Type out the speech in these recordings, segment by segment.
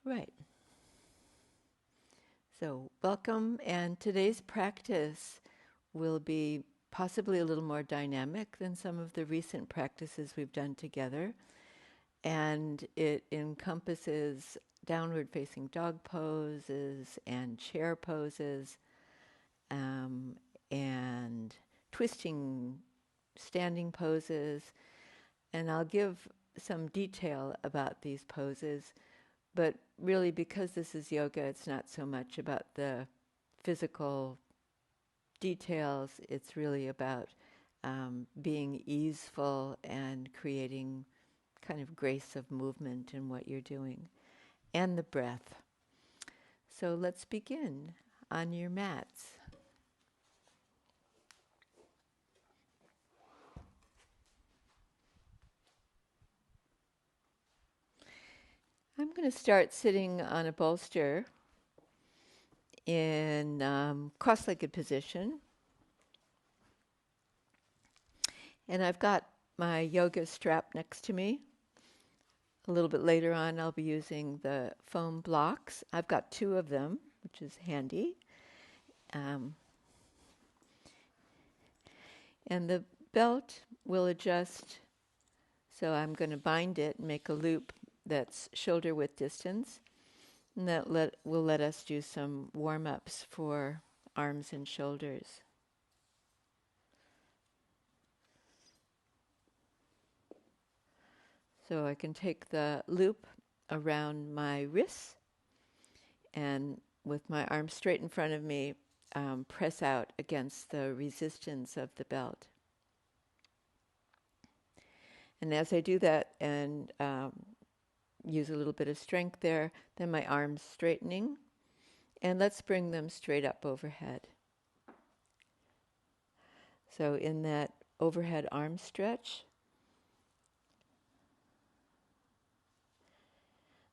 Right. So, welcome, and today's practice will be possibly a little more dynamic than some of the recent practices we've done together. And it encompasses downward facing dog poses and chair poses, and twisting standing poses. And I'll give some detail about these poses. But really, because this is yoga, it's not so much about the physical details. It's really about being easeful and creating kind of grace of movement in what you're doing, and the breath. So let's begin on your mats. I'm going to start sitting on a bolster in cross-legged position. And I've got my yoga strap next to me. A little bit later on, I'll be using the foam blocks. I've got 2 of them, which is handy. And the belt will adjust, so I'm going to bind it and make a loop that's shoulder width distance. And that will let us do some warm-ups for arms and shoulders. So I can take the loop around my wrists and with my arms straight in front of me, press out against the resistance of the belt. And as I do that and use a little bit of strength there, then my arms straightening, and let's bring them straight up overhead. So in that overhead arm stretch,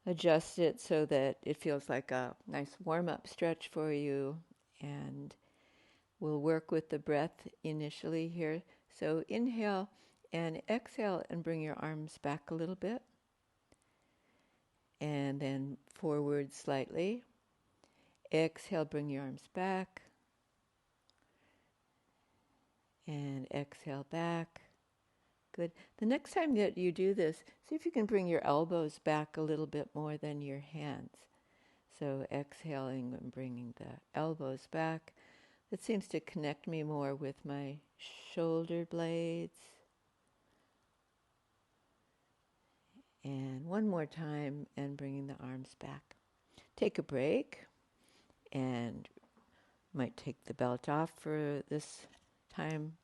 adjust it so that it feels like a nice warm-up stretch for you, and we'll work with the breath initially here. So inhale and exhale and bring your arms back a little bit, and then forward slightly. Exhale, bring your arms back, and exhale back. Good. The next time that you do this, see if you can bring your elbows back a little bit more than your hands. So exhaling and bringing the elbows back. That seems to connect me more with my shoulder blades. And one more time, and bringing the arms back. Take a break, and might take the belt off for this time.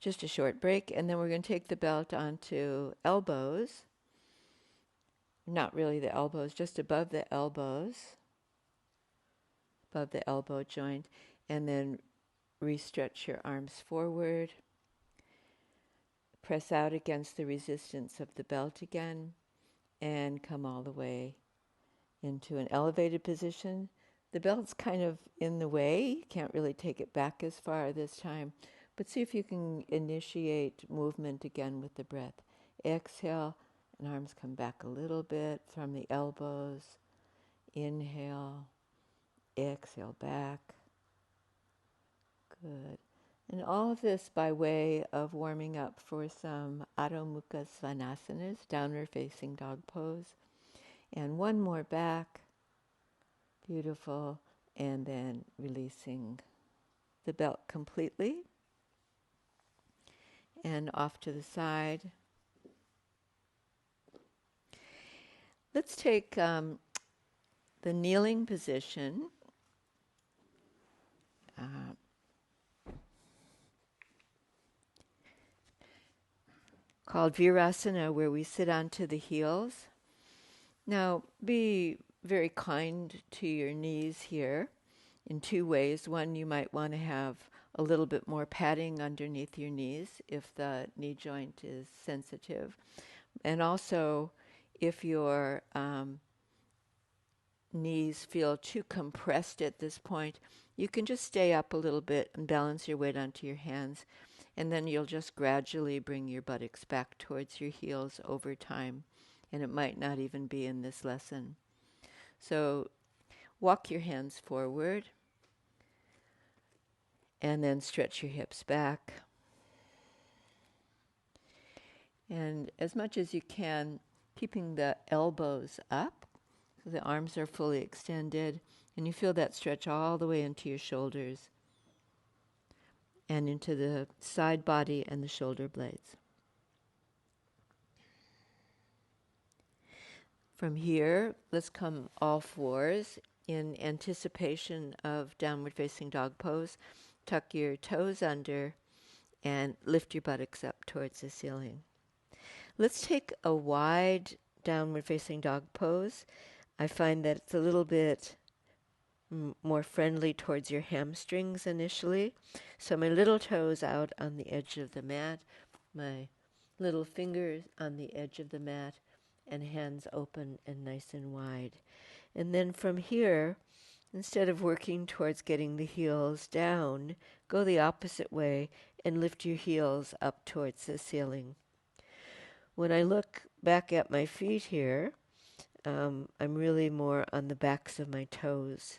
Just a short break, and then we're going to take the belt onto elbows. Not really the elbows, just above the elbows, above the elbow joint, and then re-stretch your arms forward. Press out against the resistance of the belt again, and come all the way into an elevated position. The belt's kind of in the way. You can't really take it back as far this time. But see if you can initiate movement again with the breath. Exhale, and arms come back a little bit from the elbows. Inhale, exhale back. Good. And all of this by way of warming up for some adho mukha svanasanas, downward facing dog pose. And one more back. Beautiful. And then releasing the belt completely. And off to the side. Let's take the kneeling position. Called Virasana, where we sit onto the heels. Now, be very kind to your knees here in 2 ways. One, you might want to have a little bit more padding underneath your knees if the knee joint is sensitive. And also, if your knees feel too compressed at this point, you can just stay up a little bit and balance your weight onto your hands, and then you'll just gradually bring your buttocks back towards your heels over time, and it might not even be in this lesson. So walk your hands forward and then stretch your hips back. And as much as you can, keeping the elbows up, so the arms are fully extended, and you feel that stretch all the way into your shoulders and into the side body and the shoulder blades. From here, let's come all fours in anticipation of downward facing dog pose. Tuck your toes under and lift your buttocks up towards the ceiling. Let's take a wide downward facing dog pose. I find that it's a little bit more friendly towards your hamstrings initially. So my little toes out on the edge of the mat, my little fingers on the edge of the mat, and hands open and nice and wide. And then from here, instead of working towards getting the heels down, go the opposite way and lift your heels up towards the ceiling. When I look back at my feet here, I'm really more on the backs of my toes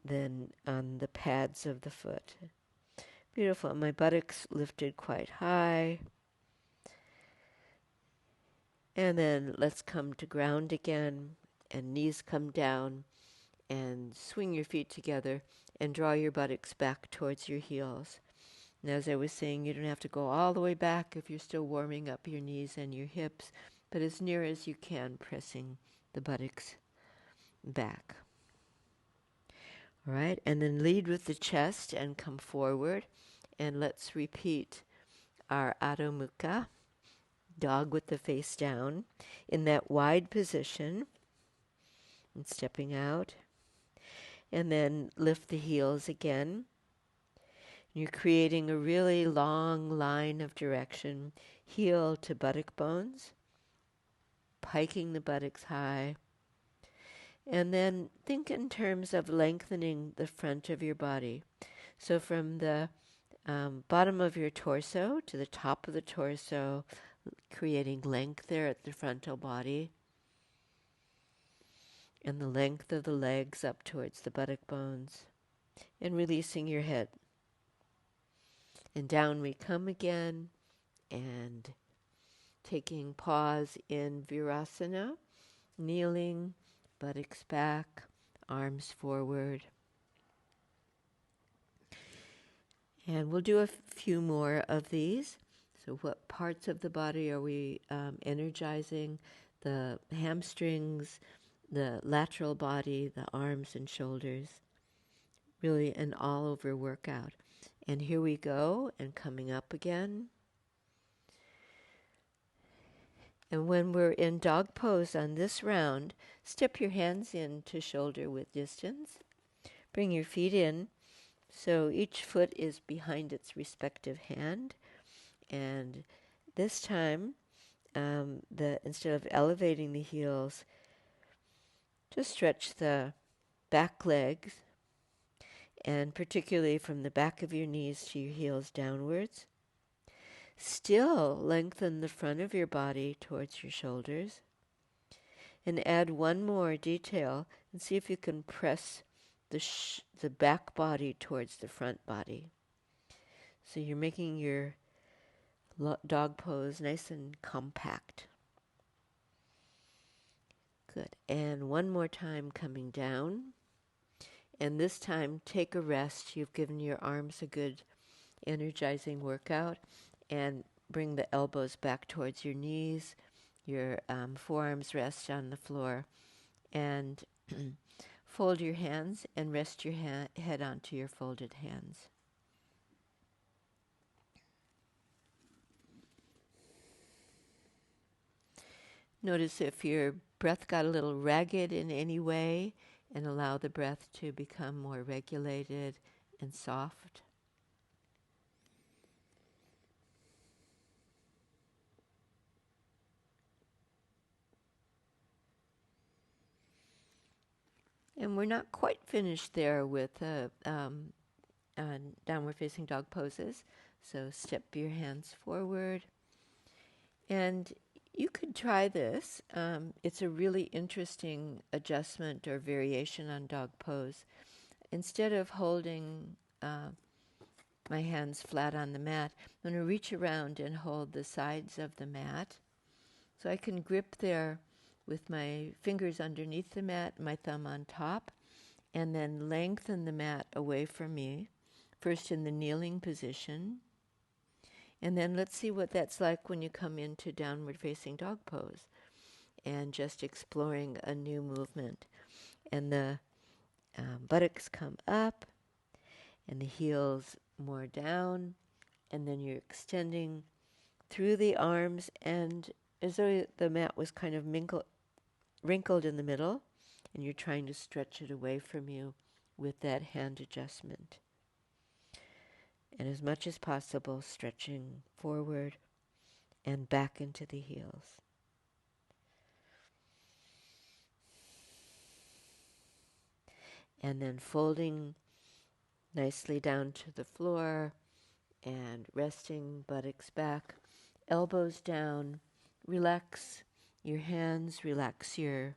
than on the pads of the foot. Beautiful. My buttocks lifted quite high. And then let's come to ground again, and knees come down, and swing your feet together and draw your buttocks back towards your heels. And as I was saying, you don't have to go all the way back if you're still warming up your knees and your hips, but as near as you can, pressing the buttocks back. All right, and then lead with the chest and come forward, and let's repeat our adho mukha, dog with the face down, in that wide position, and stepping out, and then lift the heels again. You're creating a really long line of direction, heel to buttock bones, piking the buttocks high, and then think in terms of lengthening the front of your body. So from the bottom of your torso to the top of the torso, creating length there at the frontal body, and the length of the legs up towards the buttock bones, and releasing your head. And down we come again, and taking pause in Virasana, kneeling, buttocks back, arms forward. And we'll do a few more of these. So what parts of the body are we energizing? The hamstrings, the lateral body, the arms and shoulders. Really an all-over workout. And here we go, and coming up again. And when we're in dog pose on this round, step your hands in to shoulder width distance. Bring your feet in, so each foot is behind its respective hand. And this time, instead of elevating the heels, just stretch the back legs, and particularly from the back of your knees to your heels downwards. Still lengthen the front of your body towards your shoulders. And add one more detail and see if you can press the back body towards the front body. So you're making your dog pose nice and compact. Good. And one more time coming down. And this time, take a rest. You've given your arms a good energizing workout. And bring the elbows back towards your knees. Your forearms rest on the floor. And fold your hands and rest your head onto your folded hands. Notice if your breath got a little ragged in any way, and allow the breath to become more regulated and soft. And we're not quite finished there with downward facing dog poses. So step your hands forward. And You could try this. It's a really interesting adjustment or variation on dog pose. Instead of holding my hands flat on the mat, I'm going to reach around and hold the sides of the mat. So I can grip there with my fingers underneath the mat, my thumb on top, and then lengthen the mat away from me, first in the kneeling position. And then let's see what that's like when you come into downward facing dog pose and just exploring a new movement. And the buttocks come up and the heels more down, and then you're extending through the arms, and as though the mat was kind of wrinkled in the middle, and you're trying to stretch it away from you with that hand adjustment. And as much as possible, stretching forward and back into the heels. And then folding nicely down to the floor and resting buttocks back, elbows down. Relax your hands, relax your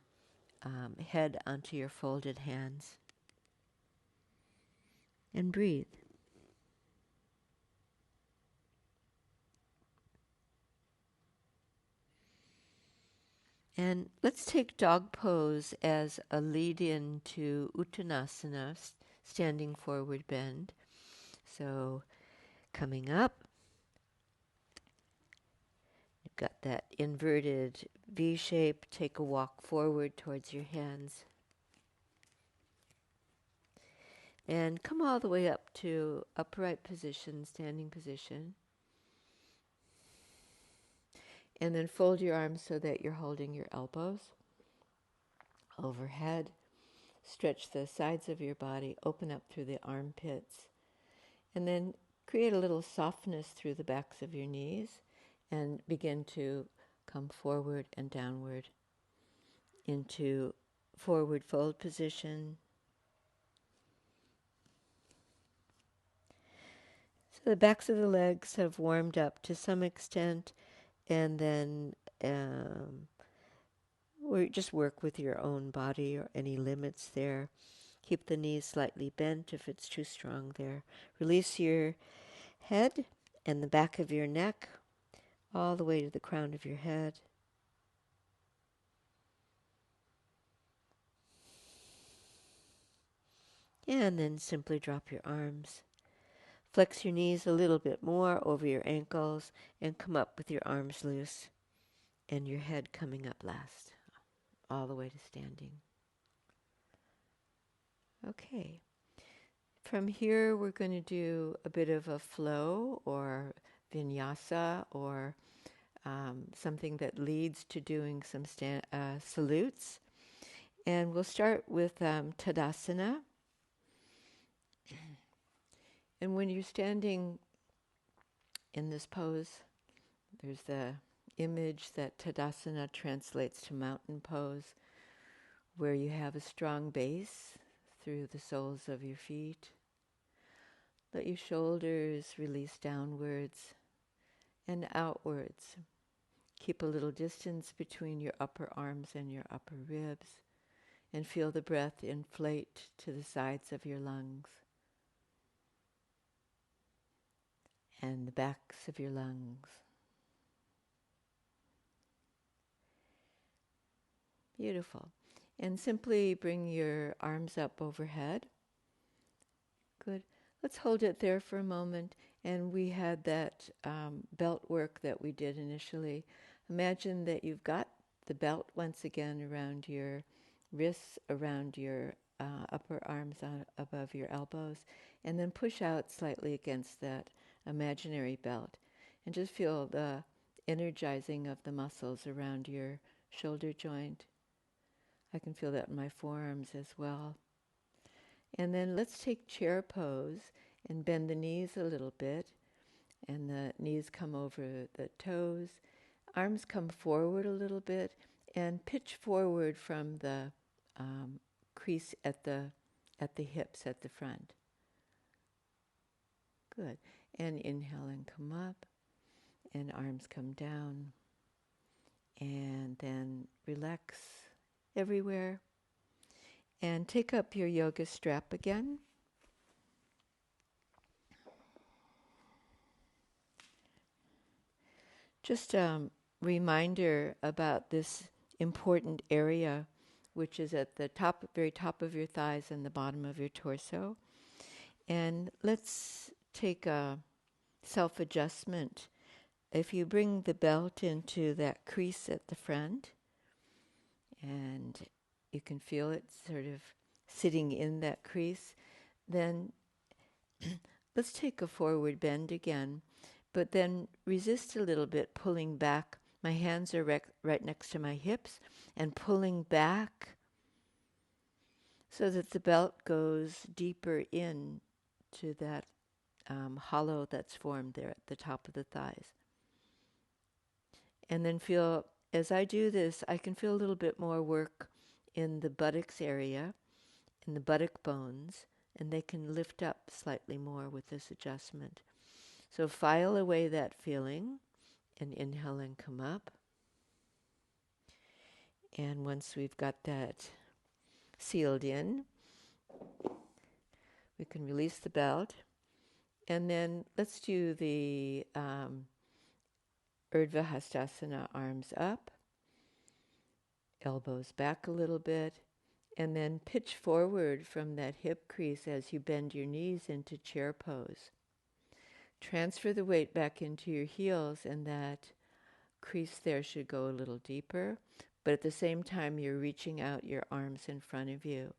head onto your folded hands. And breathe. And let's take dog pose as a lead-in to Uttanasana, standing forward bend. So coming up, you've got that inverted V shape. Take a walk forward towards your hands. And come all the way up to upright position, standing position. And then fold your arms so that you're holding your elbows overhead. Stretch the sides of your body, open up through the armpits. And then create a little softness through the backs of your knees and begin to come forward and downward into forward fold position. So the backs of the legs have warmed up to some extent, and then just work with your own body or any limits there. Keep the knees slightly bent if it's too strong there. Release your head and the back of your neck all the way to the crown of your head. And then simply drop your arms. Flex your knees a little bit more over your ankles and come up with your arms loose and your head coming up last, all the way to standing. Okay. From here, we're going to do a bit of a flow or vinyasa or something that leads to doing some salutes. And we'll start with Tadasana. And when you're standing in this pose, there's the image that Tadasana translates to mountain pose, where you have a strong base through the soles of your feet. Let your shoulders release downwards and outwards. Keep a little distance between your upper arms and your upper ribs, and feel the breath inflate to the sides of your lungs and the backs of your lungs. Beautiful. And simply bring your arms up overhead. Good. Let's hold it there for a moment. And we had that belt work that we did initially. Imagine that you've got the belt once again around your wrists, around your upper arms above your elbows, and then push out slightly against that imaginary belt. And just feel the energizing of the muscles around your shoulder joint. I can feel that in my forearms as well. And then let's take chair pose and bend the knees a little bit. And the knees come over the toes. Arms come forward a little bit and pitch forward from the crease at the hips at the front. Good. And inhale and come up. And arms come down. And then relax everywhere. And take up your yoga strap again. Just a reminder about this important area, which is at the top, very top of your thighs and the bottom of your torso. And let's take a self-adjustment. If you bring the belt into that crease at the front, and you can feel it sort of sitting in that crease, then let's take a forward bend again, but then resist a little bit, pulling back. My hands are right next to my hips, and pulling back so that the belt goes deeper in to that hollow that's formed there at the top of the thighs. And then feel, as I do this, I can feel a little bit more work in the buttocks area, in the buttock bones, and they can lift up slightly more with this adjustment. So file away that feeling and inhale and come up. And once we've got that sealed in, we can release the belt. And then let's do the Urdhva Hastasana, arms up, elbows back a little bit, and then pitch forward from that hip crease as you bend your knees into chair pose. Transfer the weight back into your heels, and that crease there should go a little deeper, but at the same time you're reaching out your arms in front of you,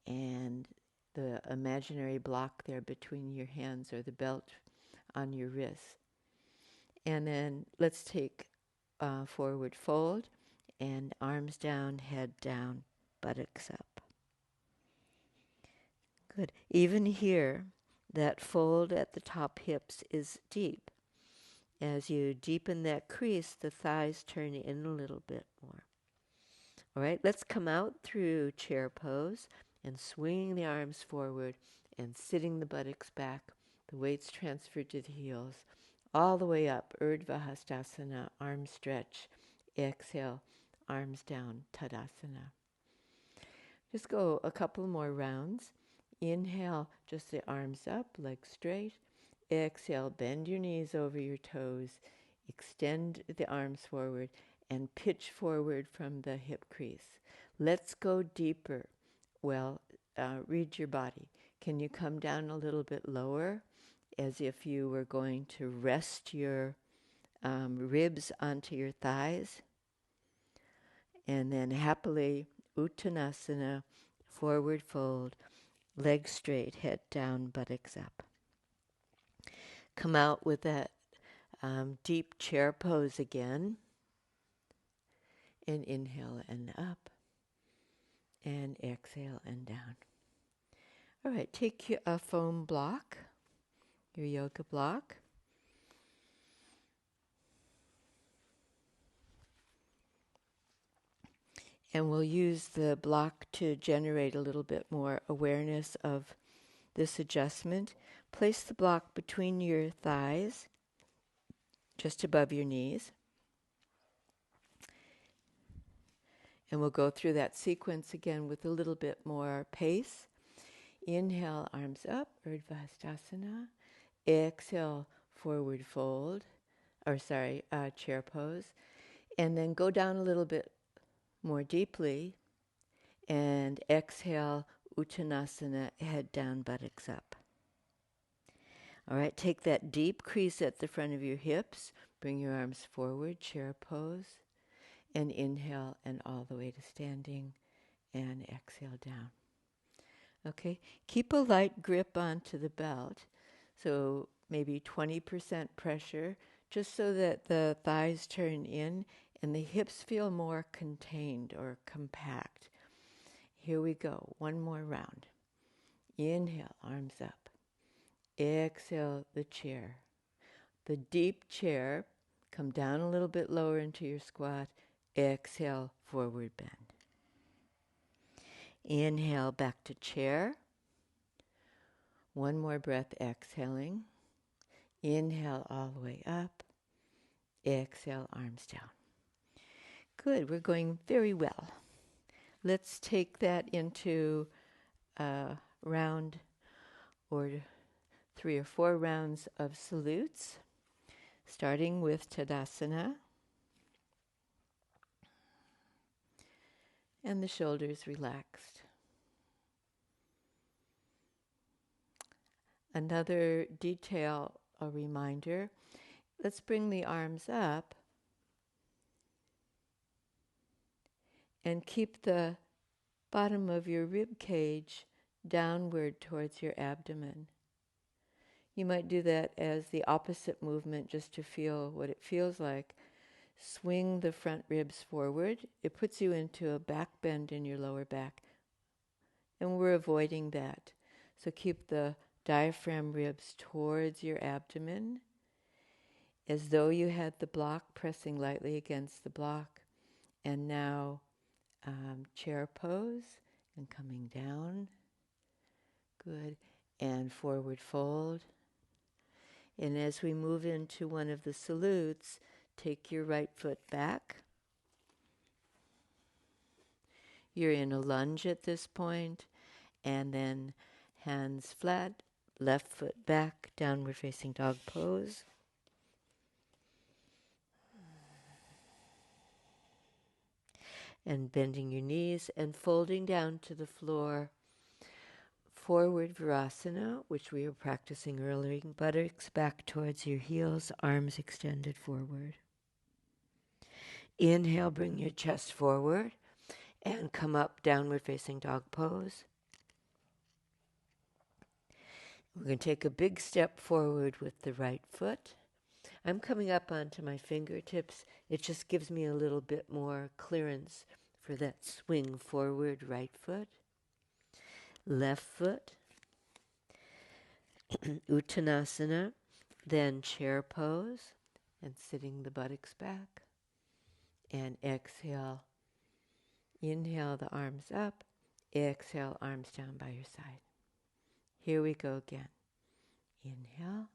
and the imaginary block there between your hands or the belt on your wrist. And then let's take forward fold, and arms down, head down, buttocks up. Good. Even here, that fold at the top hips is deep. As you deepen that crease, the thighs turn in a little bit more. All right, let's come out through chair pose and swinging the arms forward and sitting the buttocks back, the weights transferred to the heels, all the way up, Urdhva Hastasana, arms stretch, exhale, arms down, Tadasana. Just go a couple more rounds. Inhale, just the arms up, legs straight. Exhale, bend your knees over your toes, extend the arms forward, and pitch forward from the hip crease. Let's go deeper. Well, read your body. Can you come down a little bit lower, as if you were going to rest your ribs onto your thighs? And then happily, Uttanasana, forward fold, legs straight, head down, buttocks up. Come out with that deep chair pose again. And inhale and up. And exhale and down. All right, take a foam block, your yoga block. And we'll use the block to generate a little bit more awareness of this adjustment. Place the block between your thighs, just above your knees. And we'll go through that sequence again with a little bit more pace. Inhale, arms up, Urdhva Hastasana. Exhale, forward fold, chair pose. And then go down a little bit more deeply. And exhale, Uttanasana, head down, buttocks up. All right, take that deep crease at the front of your hips. Bring your arms forward, chair pose. And inhale, and all the way to standing, and exhale down. Okay, keep a light grip onto the belt, so maybe 20% pressure, just so that the thighs turn in and the hips feel more contained or compact. Here we go, one more round. Inhale, arms up. Exhale, the chair. The deep chair, come down a little bit lower into your squat. Exhale, forward bend. Inhale, back to chair. One more breath, exhaling. Inhale all the way up. Exhale, arms down. Good, we're going very well. Let's take that into a round or 3 or 4 rounds of salutes, starting with Tadasana. And the shoulders relaxed. Another detail, a reminder, let's bring the arms up and keep the bottom of your rib cage downward towards your abdomen. You might do that as the opposite movement just to feel what it feels like. Swing the front ribs forward. It puts you into a back bend in your lower back. And we're avoiding that. So keep the diaphragm ribs towards your abdomen as though you had the block, pressing lightly against the block. And now chair pose and coming down. Good. And forward fold. And as we move into one of the salutes, take your right foot back. You're in a lunge at this point, and then hands flat, left foot back, downward facing dog pose. And bending your knees and folding down to the floor. Forward Virasana, which we were practicing earlier, buttocks back towards your heels, arms extended forward. Inhale, bring your chest forward and come up, downward facing dog pose. We're going to take a big step forward with the right foot. I'm coming up onto my fingertips. It just gives me a little bit more clearance for that swing forward, right foot. Left foot. Uttanasana, then chair pose and sitting the buttocks back. And exhale. Inhale the arms up. Exhale, arms down by your side. Here we go again. Inhale.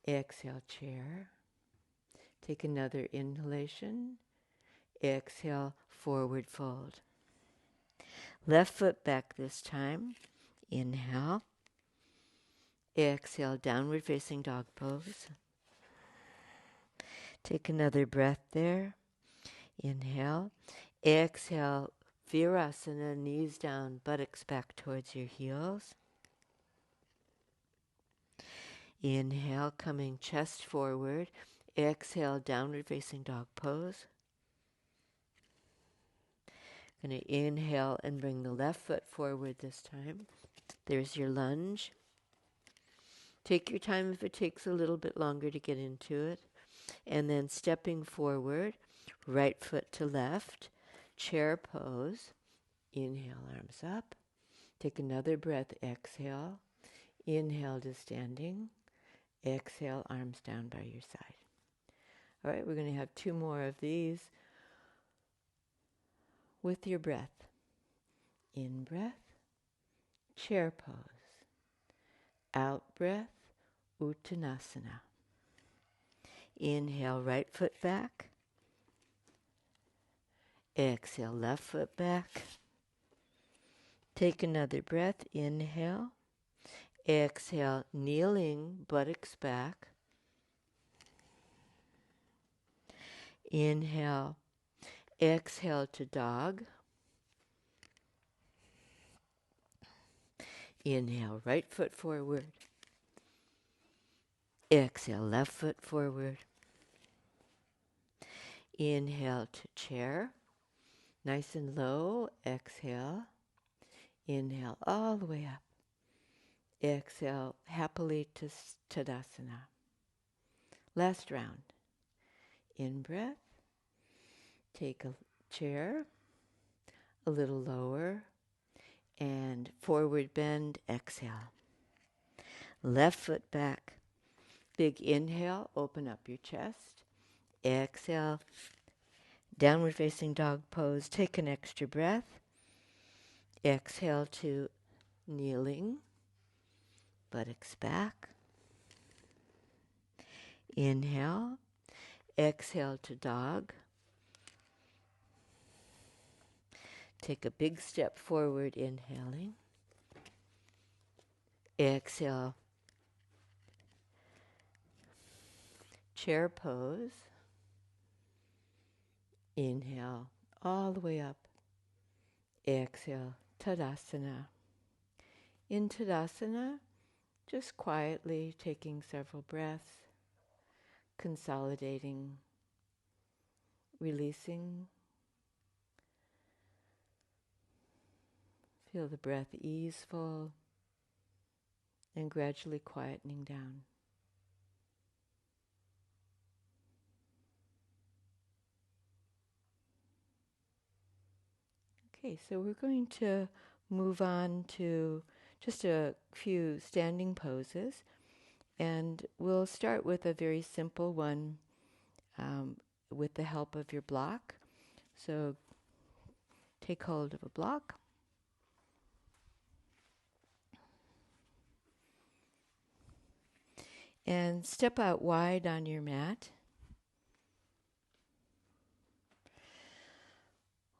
Exhale, chair. Take another inhalation. Exhale, forward fold. Left foot back this time. Inhale. Exhale, downward facing dog pose. Take another breath there. Inhale. Exhale, Virasana, knees down, buttocks back towards your heels. Inhale, coming chest forward. Exhale, downward facing dog pose. Going to inhale and bring the left foot forward this time. There's your lunge. Take your time if it takes a little bit longer to get into it. And then stepping forward, right foot to left, chair pose. Inhale, arms up. Take another breath, exhale. Inhale to standing. Exhale, arms down by your side. All right, we're going to have 2 more of these with your breath. In breath, chair pose. Out breath, Uttanasana. Inhale, right foot back. Exhale, left foot back. Take another breath. Inhale. Exhale, kneeling, buttocks back. Inhale. Exhale to dog. Inhale, right foot forward. Exhale, left foot forward. Inhale to chair. Nice and low. Exhale. Inhale all the way up. Exhale happily to Tadasana. Last round. In breath. Take a chair. A little lower. And forward bend. Exhale. Left foot back. Big inhale. Open up your chest. Exhale. Downward facing dog pose. Take an extra breath. Exhale to kneeling. Buttocks back. Inhale. Exhale to dog. Take a big step forward, inhaling. Exhale. Chair pose. Inhale all the way up. Exhale, Tadasana. In Tadasana, just quietly taking several breaths, consolidating, releasing. Feel the breath easeful and gradually quietening down. Okay, so we're going to move on to just a few standing poses, and we'll start with a very simple one with the help of your block. So take hold of a block. And step out wide on your mat.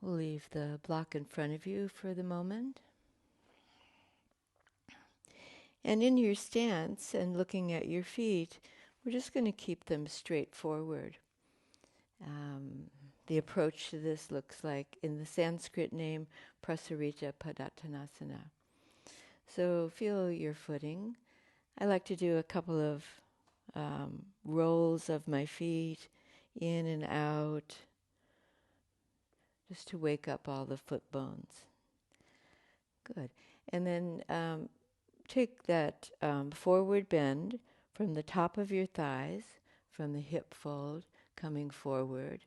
We'll leave the block in front of you for the moment. And in your stance and looking at your feet, we're just going to keep them straight forward. The approach to this looks like, in the Sanskrit name, prasarita padottanasana. So feel your footing. I like to do a couple of rolls of my feet in and out, just to wake up all the foot bones. Good. And then take that forward bend from the top of your thighs, from the hip fold, coming forward.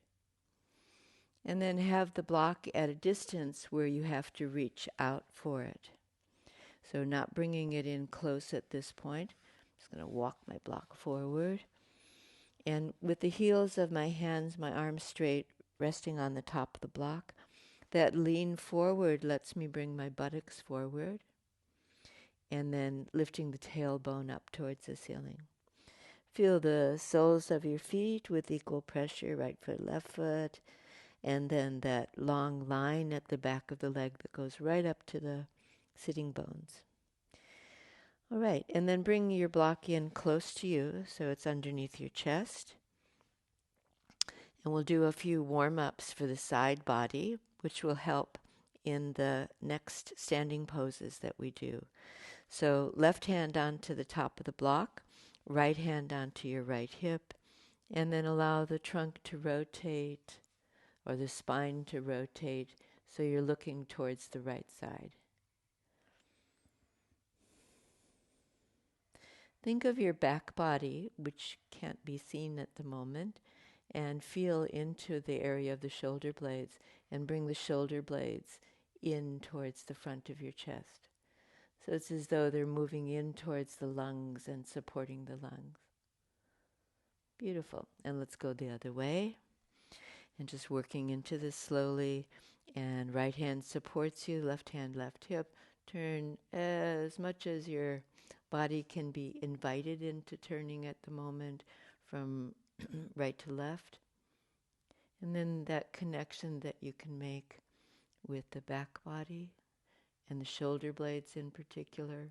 And then have the block at a distance where you have to reach out for it. So not bringing it in close at this point. I'm just going to walk my block forward. And with the heels of my hands, my arms straight, resting on the top of the block, that lean forward lets me bring my buttocks forward, and then lifting the tailbone up towards the ceiling. Feel the soles of your feet with equal pressure, right foot, left foot, and then that long line at the back of the leg that goes right up to the sitting bones. All right, and then bring your block in close to you so it's underneath your chest. And we'll do a few warm-ups for the side body, which will help in the next standing poses that we do. So left hand onto the top of the block, right hand onto your right hip, and then allow the trunk to rotate or the spine to rotate so you're looking towards the right side. Think of your back body, which can't be seen at the moment, and feel into the area of the shoulder blades and bring the shoulder blades in towards the front of your chest. So it's as though they're moving in towards the lungs and supporting the lungs. Beautiful. And let's go the other way. And just working into this slowly. And right hand supports you, left hand, left hip. Turn as much as your body can be invited into turning at the moment from right to left. And then that connection that you can make with the back body and the shoulder blades in particular,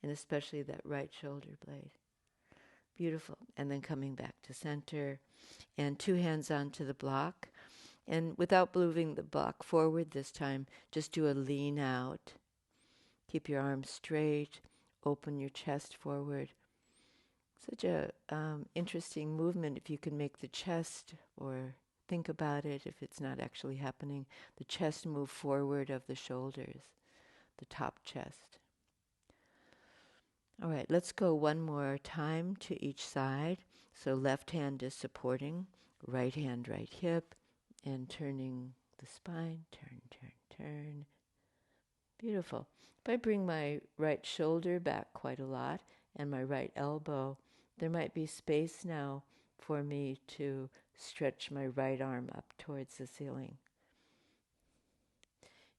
and especially that right shoulder blade. Beautiful. And then coming back to center, and two hands onto the block. And without moving the block forward this time, just do a lean out. Keep your arms straight, open your chest forward. Such a interesting movement if you can make the chest, or think about it if it's not actually happening, the chest move forward of the shoulders, the top chest. All right, let's go one more time to each side. So left hand is supporting, right hand, right hip, and turning the spine, turn, turn, turn. Beautiful. If I bring my right shoulder back quite a lot and my right elbow, there might be space now for me to stretch my right arm up towards the ceiling.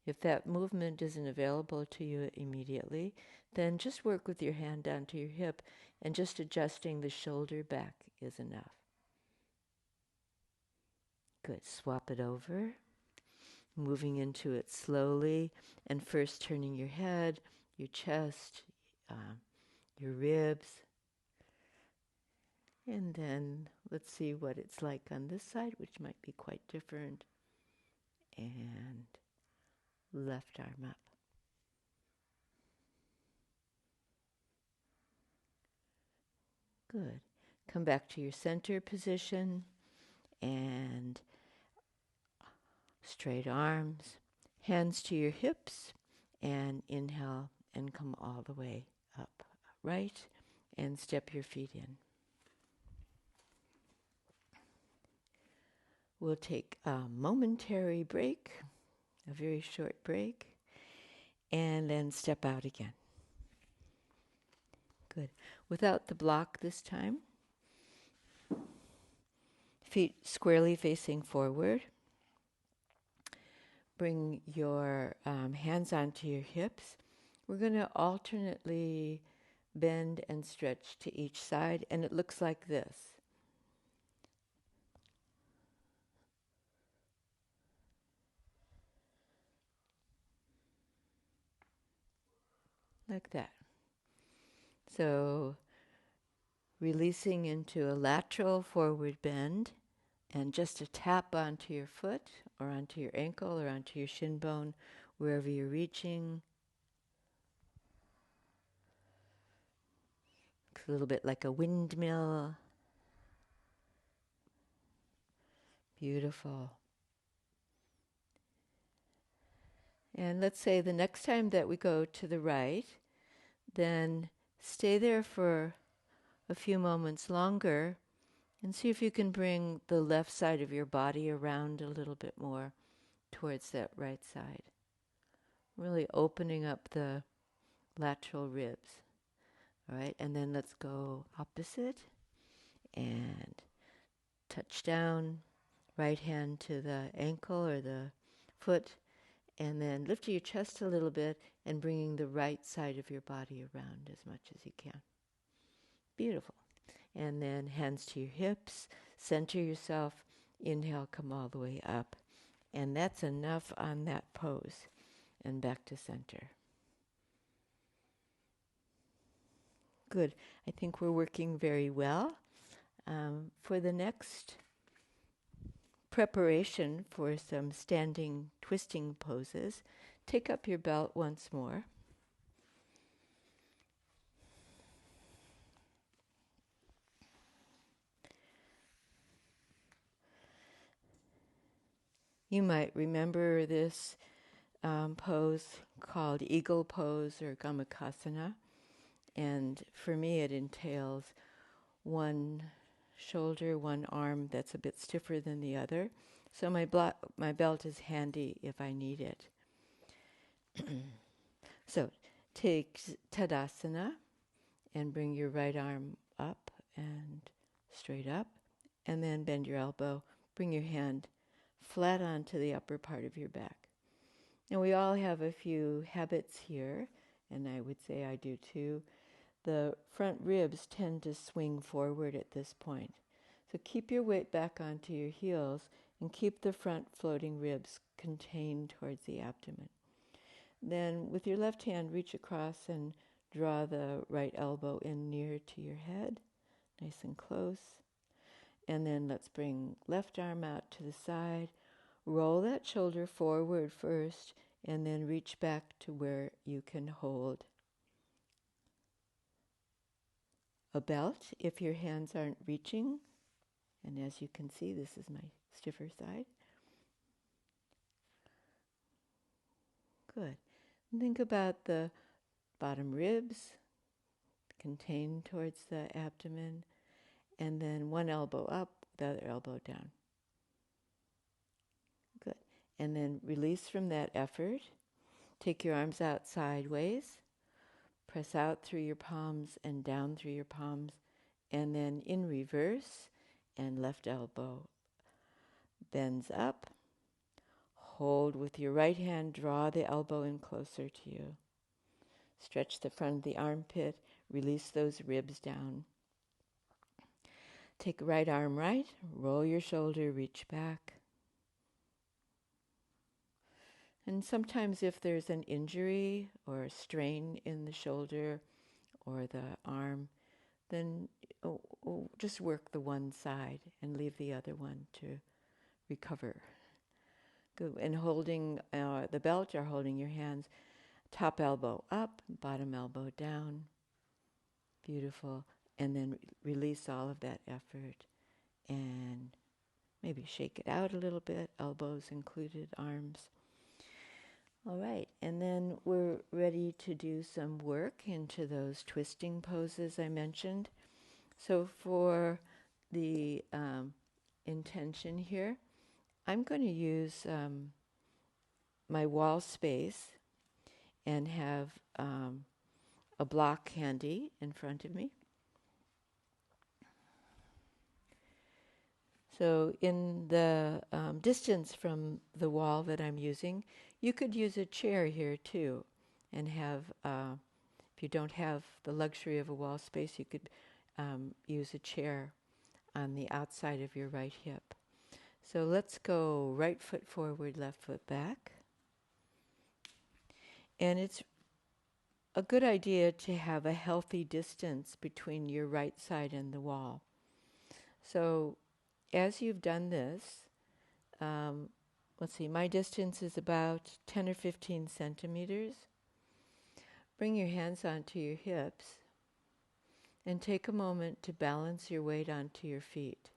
If that movement isn't available to you immediately, then just work with your hand down to your hip, and just adjusting the shoulder back is enough. Good. Swap it over. moving into it slowly, and first turning your head, your chest, your ribs, and then let's see what it's like on this side, which might be quite different, and left arm up. Good. Come back to your center position and straight arms, hands to your hips, and inhale and come all the way up. Right, and step your feet in. We'll take a momentary break, a very short break, and then step out again. Good. Without the block this time, feet squarely facing forward. Bring your hands onto your hips. We're going to alternately bend and stretch to each side, and it looks like this. Like that. So, releasing into a lateral forward bend, and just a tap onto your foot, or onto your ankle, or onto your shin bone, wherever you're reaching. Looks a little bit like a windmill. Beautiful. And let's say the next time that we go to the right, then stay there for a few moments longer and see if you can bring the left side of your body around a little bit more towards that right side. Really opening up the lateral ribs. All right, and then let's go opposite and touch down, right hand to the ankle or the foot, and then lift your chest a little bit and bringing the right side of your body around as much as you can. Beautiful. And then hands to your hips, center yourself, inhale, come all the way up. And that's enough on that pose. And back to center. Good. I think we're working very well. For the next preparation for some standing twisting poses, take up your belt once more. You might remember this pose called eagle pose or gomukhasana, and for me it entails one shoulder, one arm that's a bit stiffer than the other. So my belt is handy if I need it. So take Tadasana and bring your right arm up and straight up, and then bend your elbow. Bring your hand flat onto the upper part of your back. And we all have a few habits here, and I would say I do too. The front ribs tend to swing forward at this point. So keep your weight back onto your heels and keep the front floating ribs contained towards the abdomen. Then with your left hand, reach across and draw the right elbow in near to your head, nice and close. And then let's bring left arm out to the side. Roll that shoulder forward first, and then reach back to where you can hold a belt if your hands aren't reaching. And as you can see, this is my stiffer side. Good. And think about the bottom ribs contained towards the abdomen, and then one elbow up, the other elbow down. Good. And then release from that effort. Take your arms out sideways. Press out through your palms and down through your palms. And then in reverse, and left elbow bends up. Hold with your right hand, draw the elbow in closer to you. Stretch the front of the armpit, release those ribs down. Take right arm right, roll your shoulder, reach back. And sometimes if there's an injury or a strain in the shoulder or the arm, then just work the one side and leave the other one to recover. Good. And holding the belt, or holding your hands, top elbow up, bottom elbow down. Beautiful. And then release all of that effort and maybe shake it out a little bit, elbows included, arms. All right, and then we're ready to do some work into those twisting poses I mentioned. So for the intention here, I'm going to use my wall space and have a block handy in front of me. So in the distance from the wall that I'm using, you could use a chair here too, and have, if you don't have the luxury of a wall space, you could use a chair on the outside of your right hip. So let's go right foot forward, left foot back. And it's a good idea to have a healthy distance between your right side and the wall. So as you've done this, let's see, my distance is about 10 or 15 centimeters. Bring your hands onto your hips and take a moment to balance your weight onto your feet.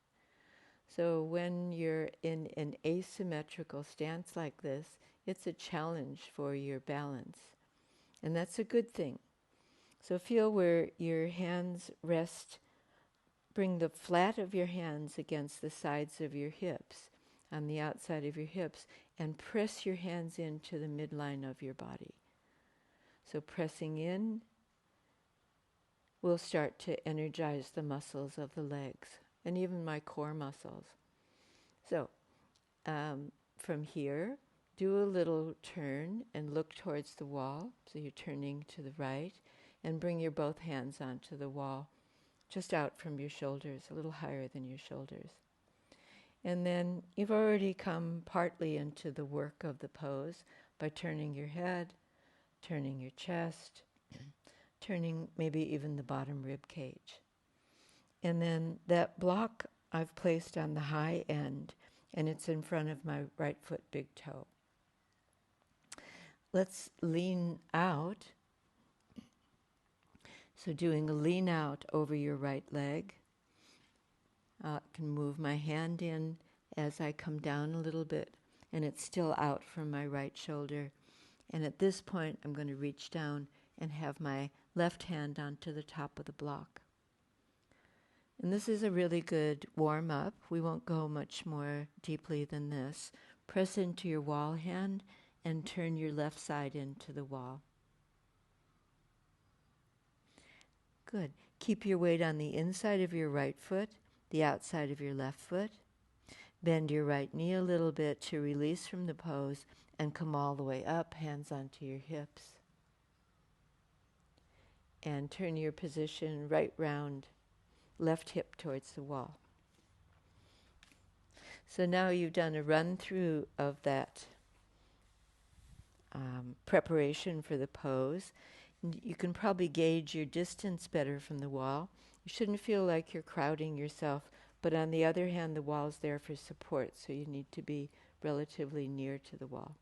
So when you're in an asymmetrical stance like this, it's a challenge for your balance. And that's a good thing. So feel where your hands rest. Bring the flat of your hands against the sides of your hips, on the outside of your hips, and press your hands into the midline of your body. So pressing in will start to energize the muscles of the legs and even my core muscles. So from here, do a little turn and look towards the wall. So you're turning to the right, and bring your both hands onto the wall, just out from your shoulders, a little higher than your shoulders. And then you've already come partly into the work of the pose by turning your head, turning your chest, turning maybe even the bottom rib cage. And then that block I've placed on the high end, and it's in front of my right foot big toe. Let's lean out. So doing a lean out over your right leg. I can move my hand in as I come down a little bit, and it's still out from my right shoulder. And at this point, I'm going to reach down and have my left hand onto the top of the block. And this is a really good warm-up. We won't go much more deeply than this. Press into your wall hand and turn your left side into the wall. Good. Keep your weight on the inside of your right foot, the outside of your left foot. Bend your right knee a little bit to release from the pose and come all the way up, hands onto your hips. And turn your position right round, left hip towards the wall. So now you've done a run through of that preparation for the pose. You can probably gauge your distance better from the wall. You shouldn't feel like you're crowding yourself, but on the other hand, the wall's there for support, so you need to be relatively near to the wall.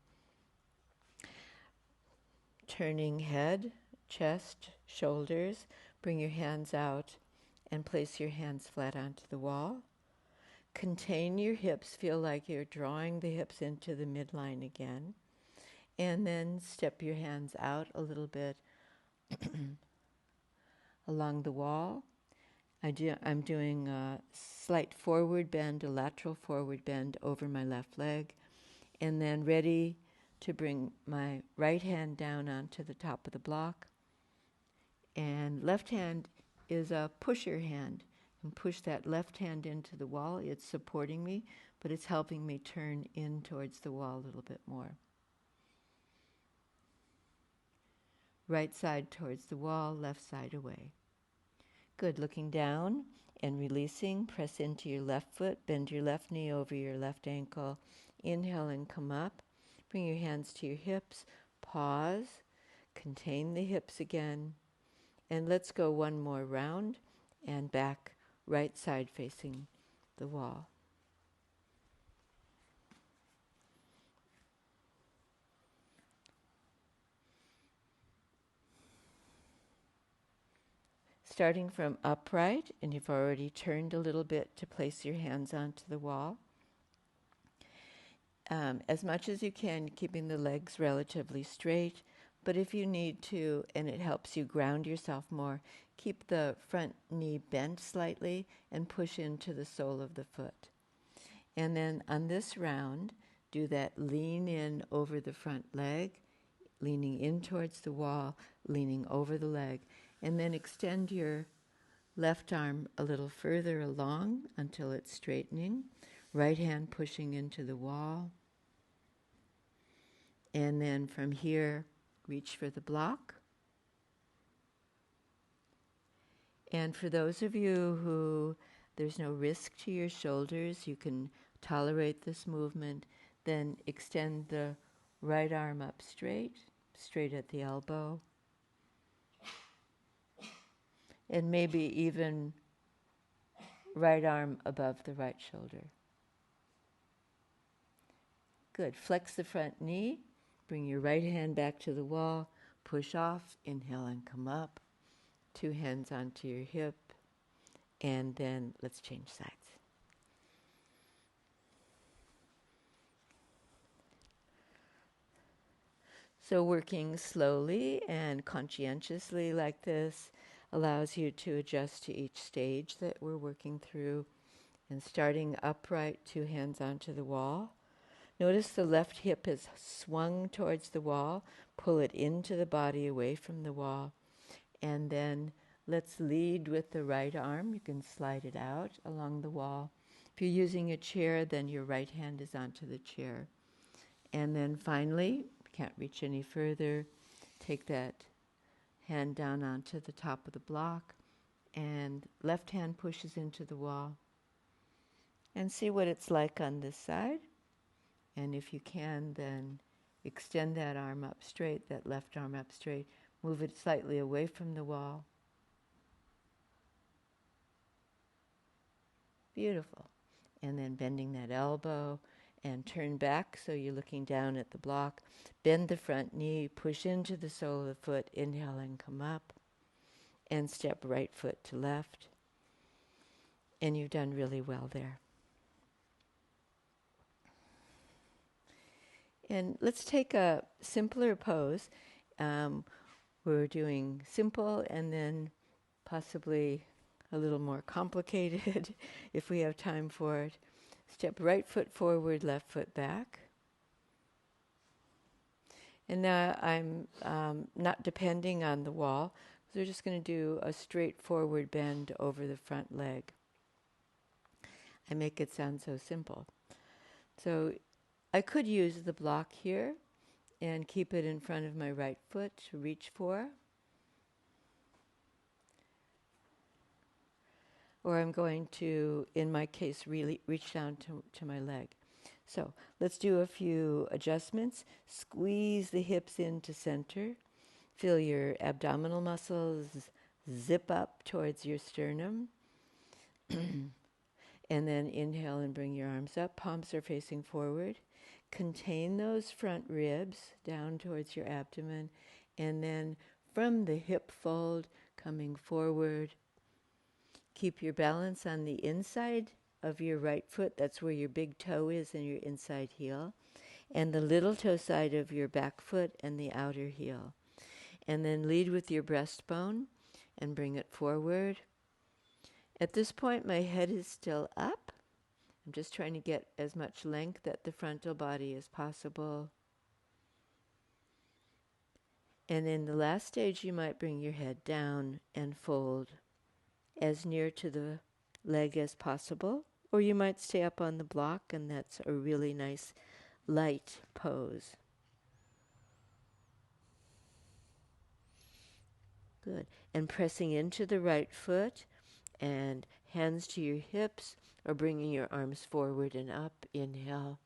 Turning head, chest, shoulders, bring your hands out and place your hands flat onto the wall. Contain your hips, feel like you're drawing the hips into the midline again. And then step your hands out a little bit along the wall. I'm doing a slight forward bend, a lateral forward bend over my left leg, and then ready to bring my right hand down onto the top of the block. And left hand is a pusher hand. And push that left hand into the wall. It's supporting me, but it's helping me turn in towards the wall a little bit more. Right side towards the wall, left side away. Good. Looking down and releasing. Press into your left foot. Bend your left knee over your left ankle. Inhale and come up. Bring your hands to your hips, pause, contain the hips again, and let's go one more round and back, right side facing the wall. Starting from upright, and you've already turned a little bit to place your hands onto the wall. As much as you can, keeping the legs relatively straight, but if you need to, and it helps you ground yourself more, keep the front knee bent slightly and push into the sole of the foot. And then on this round, do that lean in over the front leg, leaning in towards the wall, leaning over the leg, and then extend your left arm a little further along until it's straightening. Right hand pushing into the wall. And then from here, reach for the block. And for those of you who there's no risk to your shoulders, you can tolerate this movement, then extend the right arm up straight, straight at the elbow. And maybe even right arm above the right shoulder. Good. Flex the front knee. Bring your right hand back to the wall. Push off. Inhale and come up. 2 hands onto your hip. And then let's change sides. So working slowly and conscientiously like this allows you to adjust to each stage that we're working through. And starting upright, 2 hands onto the wall. Notice the left hip is swung towards the wall. Pull it into the body away from the wall. And then let's lead with the right arm. You can slide it out along the wall. If you're using a chair, then your right hand is onto the chair. And then finally, if you can't reach any further, take that hand down onto the top of the block. And left hand pushes into the wall. And see what it's like on this side. And if you can, then extend that arm up straight, that left arm up straight. Move it slightly away from the wall. Beautiful. And then bending that elbow and turn back so you're looking down at the block. Bend the front knee, push into the sole of the foot, inhale and come up. And step right foot to left. And you've done really well there. And let's take a simpler pose. We're doing simple and then possibly a little more complicated if we have time for it. Step right foot forward, left foot back. And now I'm not depending on the wall. So we're just going to do a straightforward bend over the front leg. I make it sound so simple. So I could use the block here and keep it in front of my right foot to reach for. Or I'm going to, in my case, really reach down to my leg. So let's do a few adjustments. Squeeze the hips into center. Feel your abdominal muscles zip up towards your sternum. And then inhale and bring your arms up. Palms are facing forward. Contain those front ribs down towards your abdomen. And then from the hip fold, coming forward. Keep your balance on the inside of your right foot. That's where your big toe is and your inside heel. And the little toe side of your back foot and the outer heel. And then lead with your breastbone and bring it forward. At this point, my head is still up. I'm just trying to get as much length at the frontal body as possible. And in the last stage, you might bring your head down and fold as near to the leg as possible. Or you might stay up on the block, and that's a really nice light pose. Good. And pressing into the right foot and hands to your hips or bringing your arms forward and up. Inhale.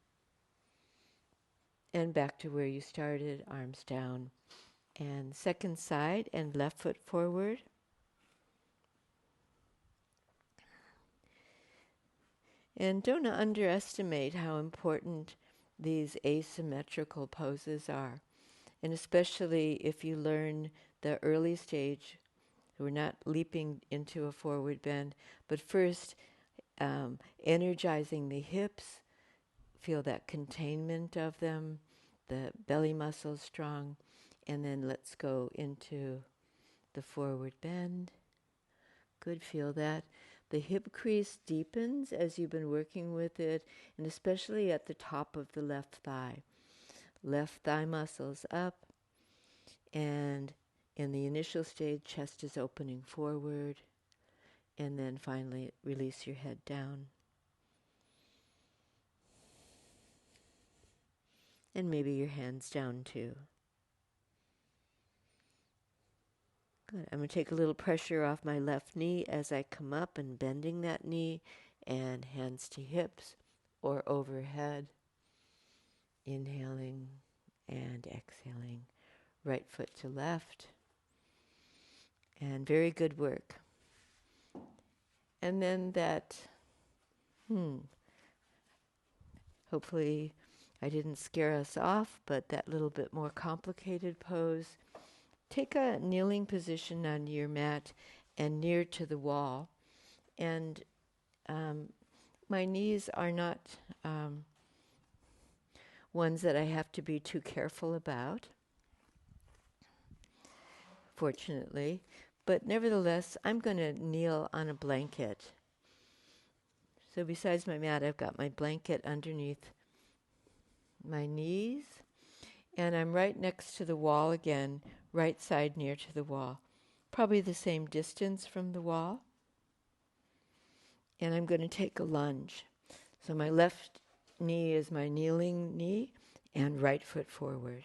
And back to where you started, arms down. And second side and left foot forward. And don't underestimate how important these asymmetrical poses are. And especially if you learn the early stage, we're not leaping into a forward bend, but first energizing the hips, feel that containment of them, the belly muscles strong, and then let's go into the forward bend. Good, feel that. The hip crease deepens as you've been working with it, and especially at the top of the left thigh. Left thigh muscles up, and in the initial stage, chest is opening forward, and then finally release your head down. And maybe your hands down too. Good. I'm going to take a little pressure off my left knee as I come up and bending that knee, and hands to hips or overhead. Inhaling and exhaling. Right foot to left. And very good work. And then that, hopefully I didn't scare us off, but that little bit more complicated pose. Take a kneeling position on your mat and near to the wall. And my knees are not ones that I have to be too careful about, fortunately. But nevertheless, I'm going to kneel on a blanket. So besides my mat, I've got my blanket underneath my knees. And I'm right next to the wall again, right side near to the wall. Probably the same distance from the wall. And I'm going to take a lunge. So my left knee is my kneeling knee, and right foot forward.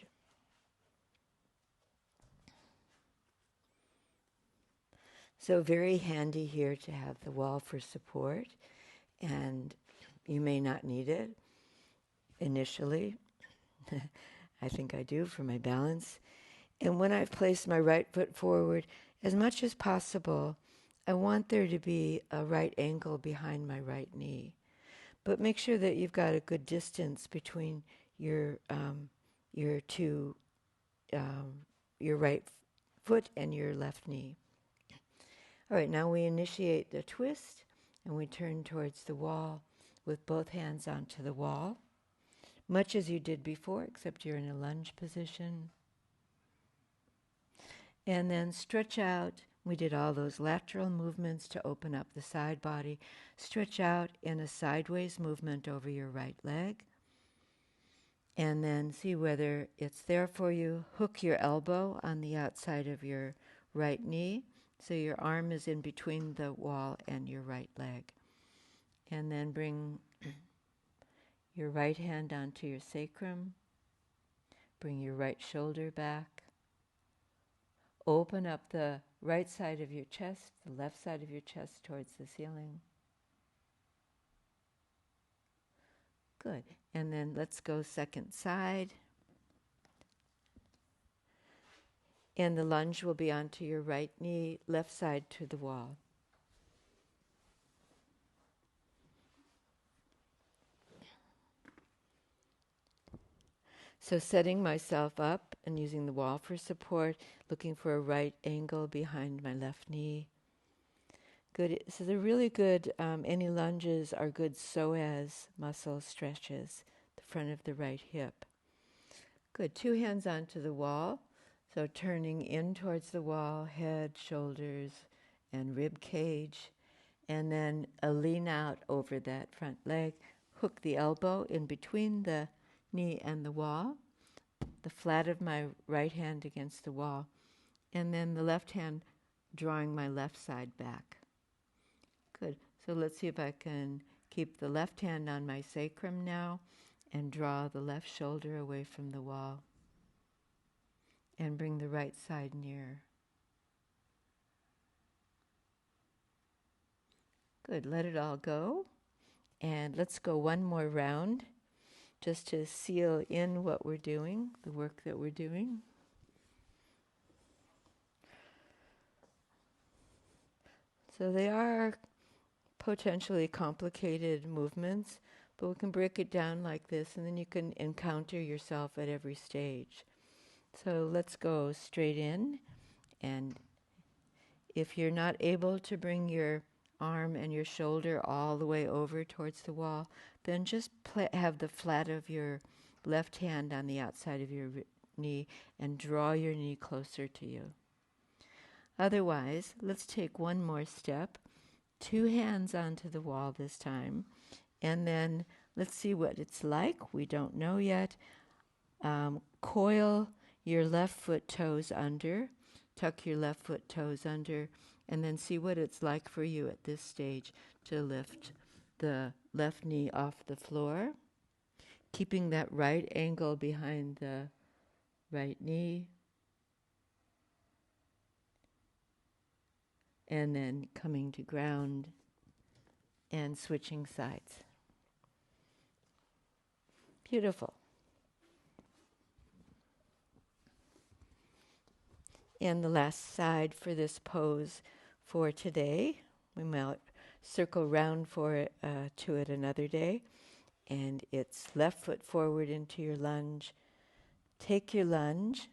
So very handy here to have the wall for support, and you may not need it initially. I think I do for my balance. And when I've placed my right foot forward, as much as possible, I want there to be a right angle behind my right knee. But make sure that you've got a good distance between your right foot and your left knee. All right, now we initiate the twist, and we turn towards the wall with both hands onto the wall, much as you did before, except you're in a lunge position. And then stretch out. We did all those lateral movements to open up the side body. Stretch out in a sideways movement over your right leg. And then see whether it's there for you. Hook your elbow on the outside of your right knee, so your arm is in between the wall and your right leg. And then bring your right hand onto your sacrum. Bring your right shoulder back. Open up the right side of your chest, the left side of your chest towards the ceiling. Good. And then let's go second side. And the lunge will be onto your right knee, left side to the wall. So setting myself up and using the wall for support, looking for a right angle behind my left knee. Good. So they're really good. Any lunges are good psoas muscle stretches, the front of the right hip. Good. Two hands onto the wall. So turning in towards the wall, head, shoulders, and rib cage. And then a lean out over that front leg. Hook the elbow in between the knee and the wall. The flat of my right hand against the wall. And then the left hand drawing my left side back. Good. So let's see if I can keep the left hand on my sacrum now and draw the left shoulder away from the wall. And bring the right side near. Good. Let it all go. And let's go one more round just to seal in what we're doing, the work that we're doing. So they are potentially complicated movements, but we can break it down like this, and then you can encounter yourself at every stage. So let's go straight in, and if you're not able to bring your arm and your shoulder all the way over towards the wall, then just have the flat of your left hand on the outside of your knee and draw your knee closer to you. Otherwise, let's take one more step. 2 hands onto the wall this time. And then let's see what it's like. We don't know yet. Coil your left foot toes under. Tuck your left foot toes under. And then see what it's like for you at this stage to lift the left knee off the floor. Keeping that right angle behind the right knee. And then coming to ground and switching sides. Beautiful. And the last side for this pose for today. We might circle round to it another day. And it's left foot forward into your lunge. Take your lunge.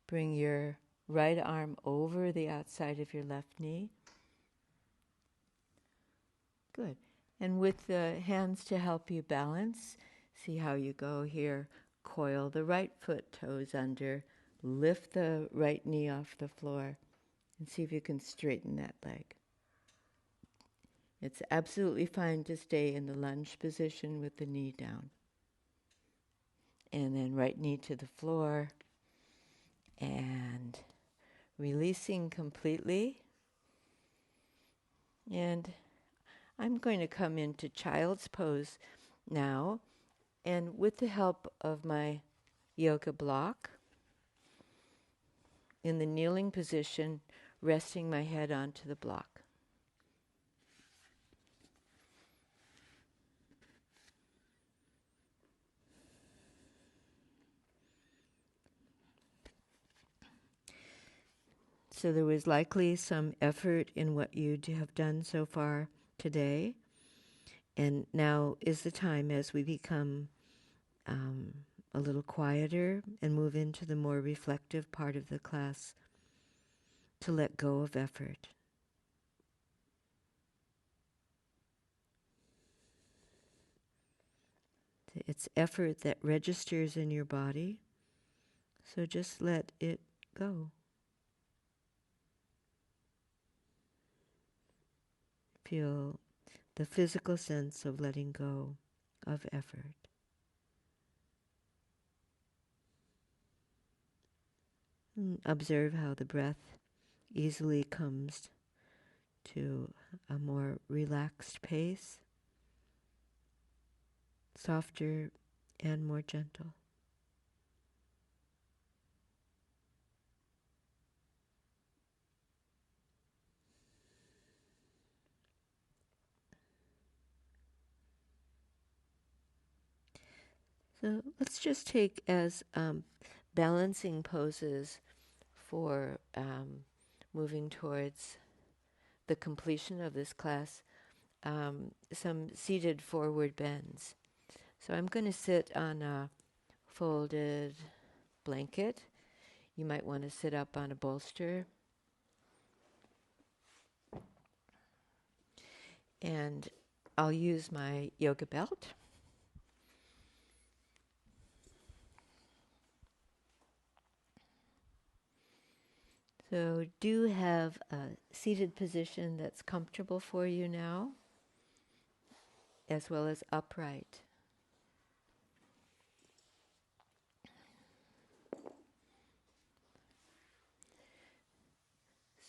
Bring your right arm over the outside of your left knee. Good. And with the hands to help you balance, see how you go here. Coil the right foot toes under. Lift the right knee off the floor. And see if you can straighten that leg. It's absolutely fine to stay in the lunge position with the knee down. And then right knee to the floor. And releasing completely. And I'm going to come into child's pose now. And with the help of my yoga block, in the kneeling position, resting my head onto the block. So there was likely some effort in what you have done so far today. And now is the time as we become a little quieter and move into the more reflective part of the class to let go of effort. It's effort that registers in your body, so just let it go. Feel the physical sense of letting go of effort. And observe how the breath easily comes to a more relaxed pace, softer and more gentle. So let's just take as balancing poses for moving towards the completion of this class, some seated forward bends. So I'm going to sit on a folded blanket. You might want to sit up on a bolster. And I'll use my yoga belt. So do have a seated position that's comfortable for you now, as well as upright.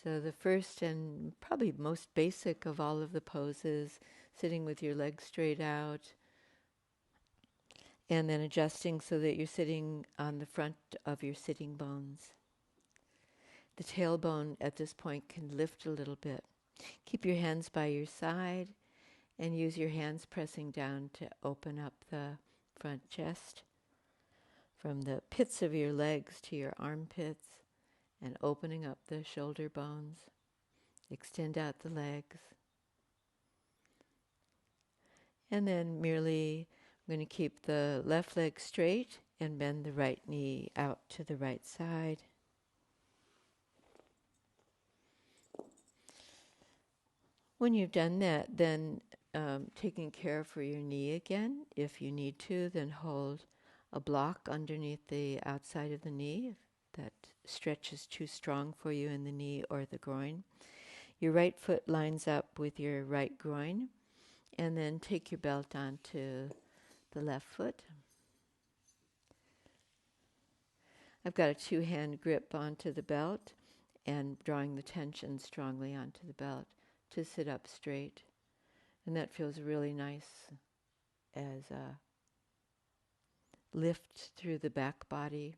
So the first and probably most basic of all of the poses, sitting with your legs straight out, and then adjusting so that you're sitting on the front of your sitting bones. The tailbone at this point can lift a little bit. Keep your hands by your side And use your hands pressing down to open up the front chest from the pits of your legs to your armpits, and opening up the shoulder bones. Extend out the legs. And then merely, I'm going to keep the left leg straight and bend the right knee out to the right side. When you've done that, then taking care for your knee again. If you need to, then hold a block underneath the outside of the knee if that stretch is too strong for you in the knee or the groin. Your right foot lines up with your right groin, and then take your belt onto the left foot. I've got a two-hand grip onto the belt and drawing the tension strongly onto the belt to sit up straight. And that feels really nice as a lift through the back body.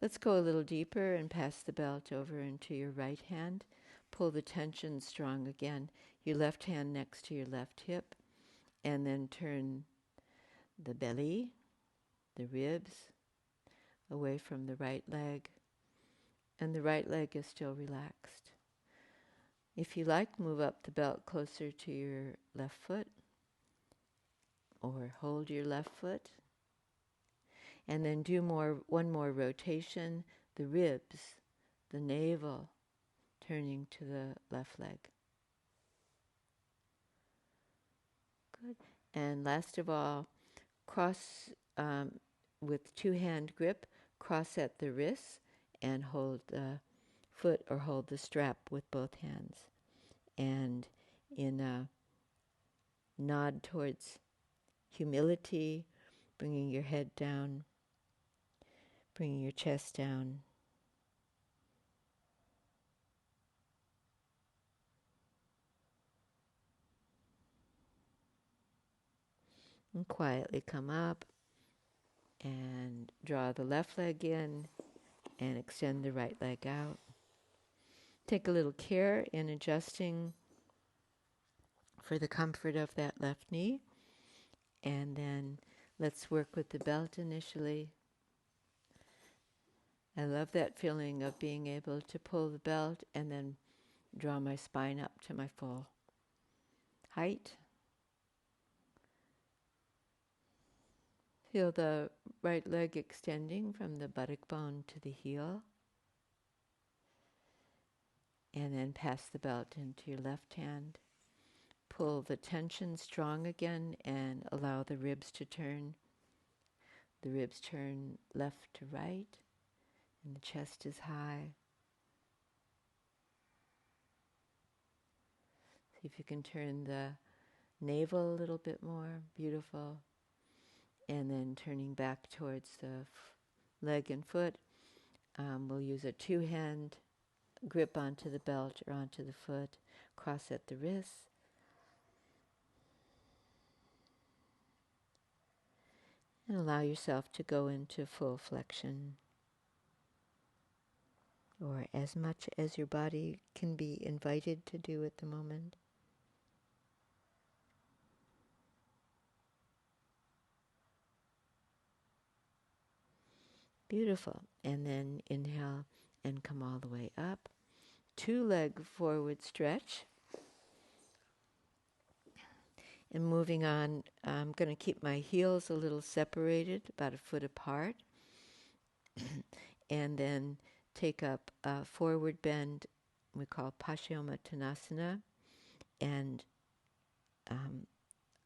Let's go a little deeper and pass the belt over into your right hand. Pull the tension strong again. Your left hand next to your left hip. And then turn the belly, the ribs, away from the right leg. And the right leg is still relaxed. If you like, move up the belt closer to your left foot. Or hold your left foot. And then do one more rotation, the ribs, the navel, turning to the left leg. Good. And last of all, cross with two-hand grip, cross at the wrists and hold the foot or hold the strap with both hands. And in a nod towards humility, bringing your head down, bringing your chest down. And quietly come up and draw the left leg in and extend the right leg out. Take a little care in adjusting for the comfort of that left knee. And then let's work with the belt initially. I love that feeling of being able to pull the belt and then draw my spine up to my full height. Feel the right leg extending from the buttock bone to the heel. And then pass the belt into your left hand. Pull the tension strong again and allow the ribs to turn. The ribs turn left to right and the chest is high. See if you can turn the navel a little bit more. Beautiful. And then turning back towards the leg and foot. We'll use a two-hand grip onto the belt or onto the foot. Cross at the wrists. And allow yourself to go into full flexion, or as much as your body can be invited to do at the moment. Beautiful. And then inhale and come all the way up. Two-leg forward stretch. And moving on, I'm going to keep my heels a little separated, about a foot apart. And then take up a forward bend, we call padottanasana, and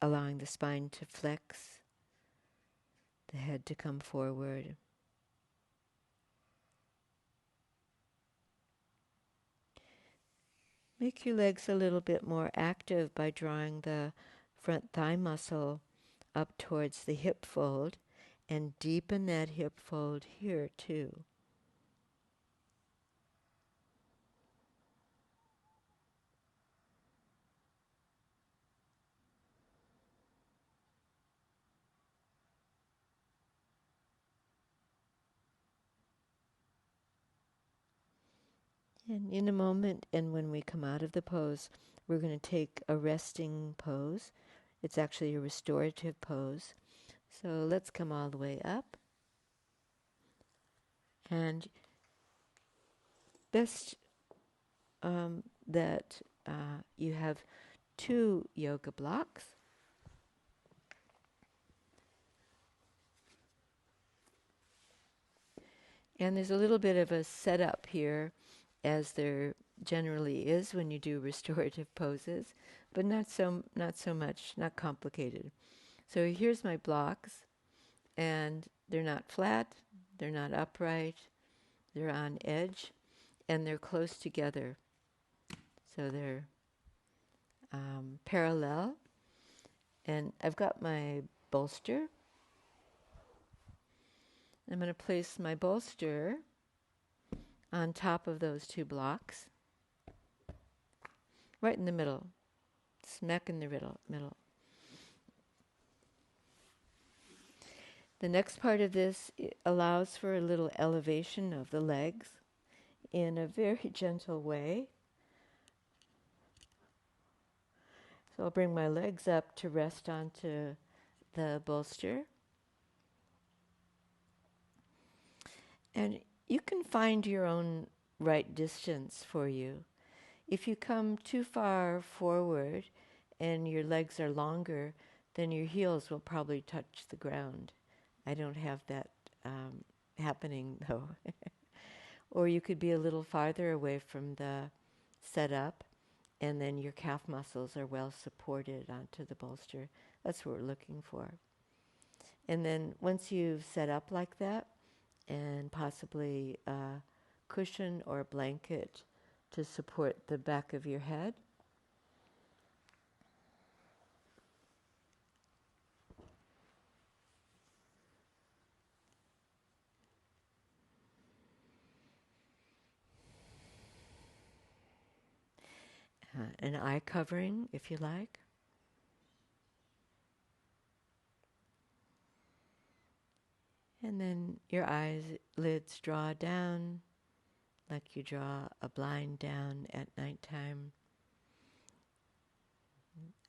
allowing the spine to flex, the head to come forward. Make your legs a little bit more active by drawing the front thigh muscle up towards the hip fold and deepen that hip fold here too. And in a moment, and when we come out of the pose, we're going to take a resting pose. It's actually a restorative pose. So let's come all the way up. And best that you have 2 yoga blocks. And there's a little bit of a setup here, as there generally is when you do restorative poses, but not so much, not complicated. So here's my blocks, and they're not flat, they're not upright, they're on edge, and they're close together. So they're parallel, and I've got my bolster. I'm going to place my bolster on top of those 2 blocks, right in the middle, smack in the middle. The next part of this allows for a little elevation of the legs in a very gentle way. So I'll bring my legs up to rest onto the bolster. And you can find your own right distance for you. If you come too far forward and your legs are longer, then your heels will probably touch the ground. I don't have that happening though. Or you could be a little farther away from the setup, and then your calf muscles are well supported onto the bolster. That's what we're looking for. And then once you've set up like that, and possibly a cushion or a blanket to support the back of your head, an eye covering if you like. And then your eyelids draw down like you draw a blind down at nighttime.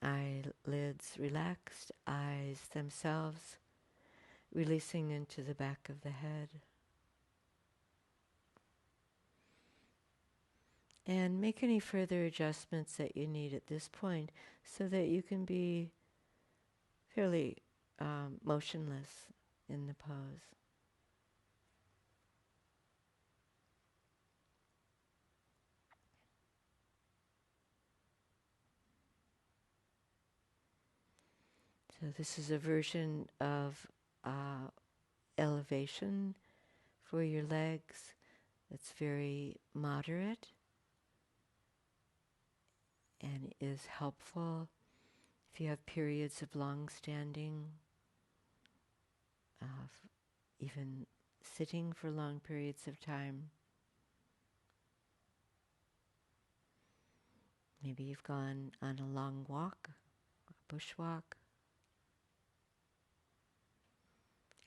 Eyelids relaxed, eyes themselves releasing into the back of the head. And make any further adjustments that you need at this point so that you can be fairly motionless in the pose. So this is a version of elevation for your legs that's very moderate and is helpful if you have periods of long standing, even sitting for long periods of time. Maybe you've gone on a long walk, a bushwalk,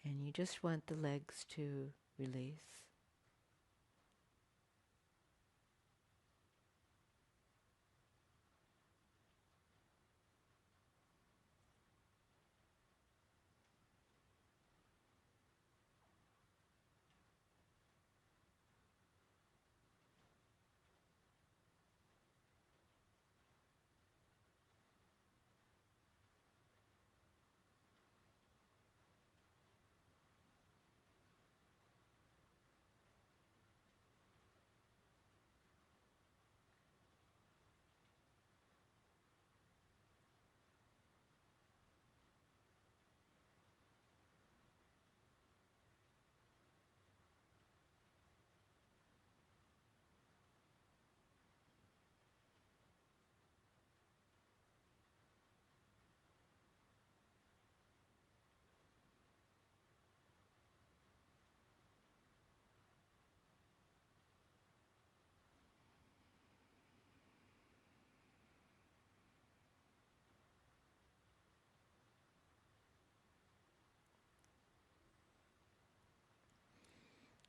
and you just want the legs to release.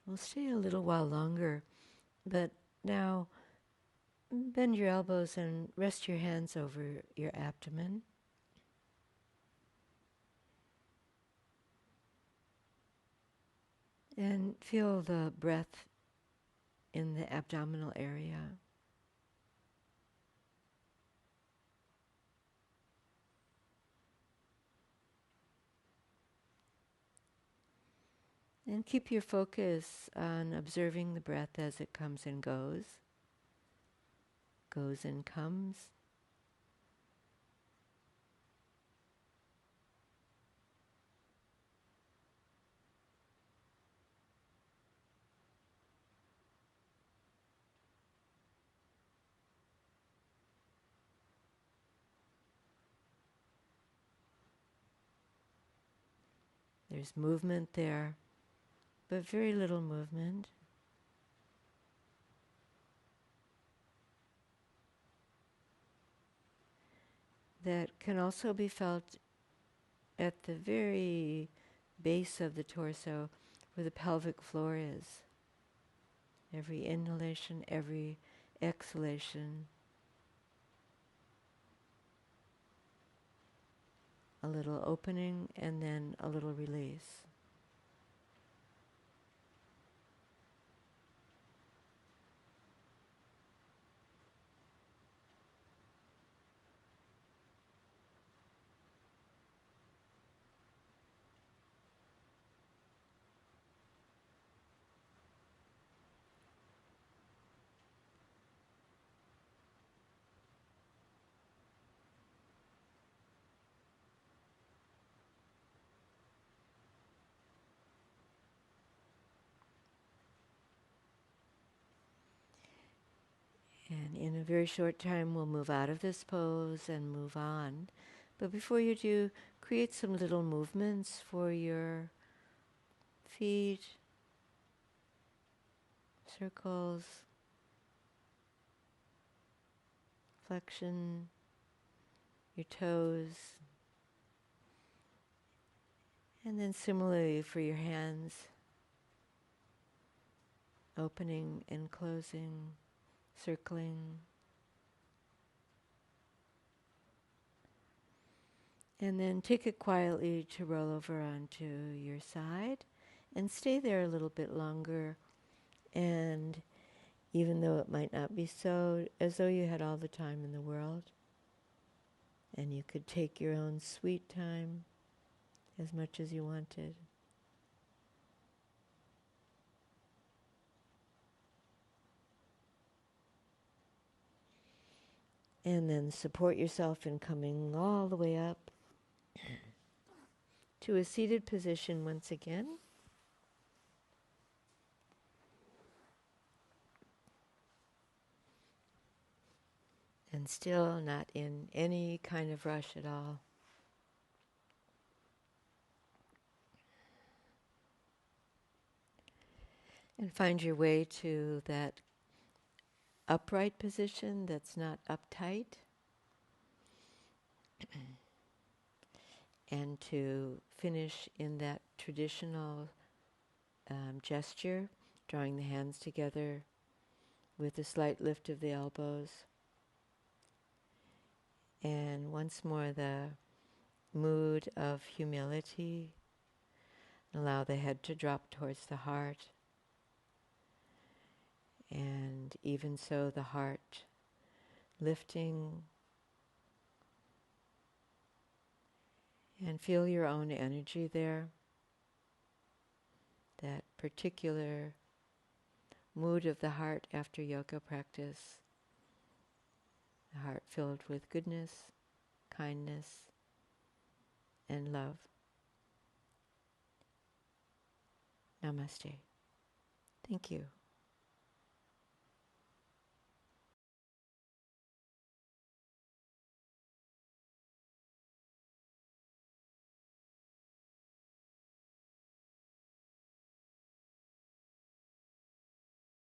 We'll stay a little while longer, but Now, bend your elbows and rest your hands over your abdomen. And feel the breath in the abdominal area. And keep your focus on observing the breath as it comes and goes and comes. There's movement there, but very little movement. That can also be felt at the very base of the torso where the pelvic floor is. Every inhalation, every exhalation, a little opening and then a little release. And in a very short time, we'll move out of this pose and move on. But before you do, create some little movements for your feet, circles, flexion, your toes. And then similarly for your hands, opening and closing, circling. And then take it quietly to roll over onto your side and stay there a little bit longer. And even though it might not be so, as though you had all the time in the world, and you could take your own sweet time as much as you wanted. And then support yourself in coming all the way up to a seated position once again. And still not in any kind of rush at all. And find your way to that upright position that's not uptight. And to finish in that traditional gesture, drawing the hands together with a slight lift of the elbows. And once more the mood of humility. Allow the head to drop towards the heart. And even so, the heart lifting. And feel your own energy there. That particular mood of the heart after yoga practice. The heart filled with goodness, kindness, and love. Namaste. Thank you.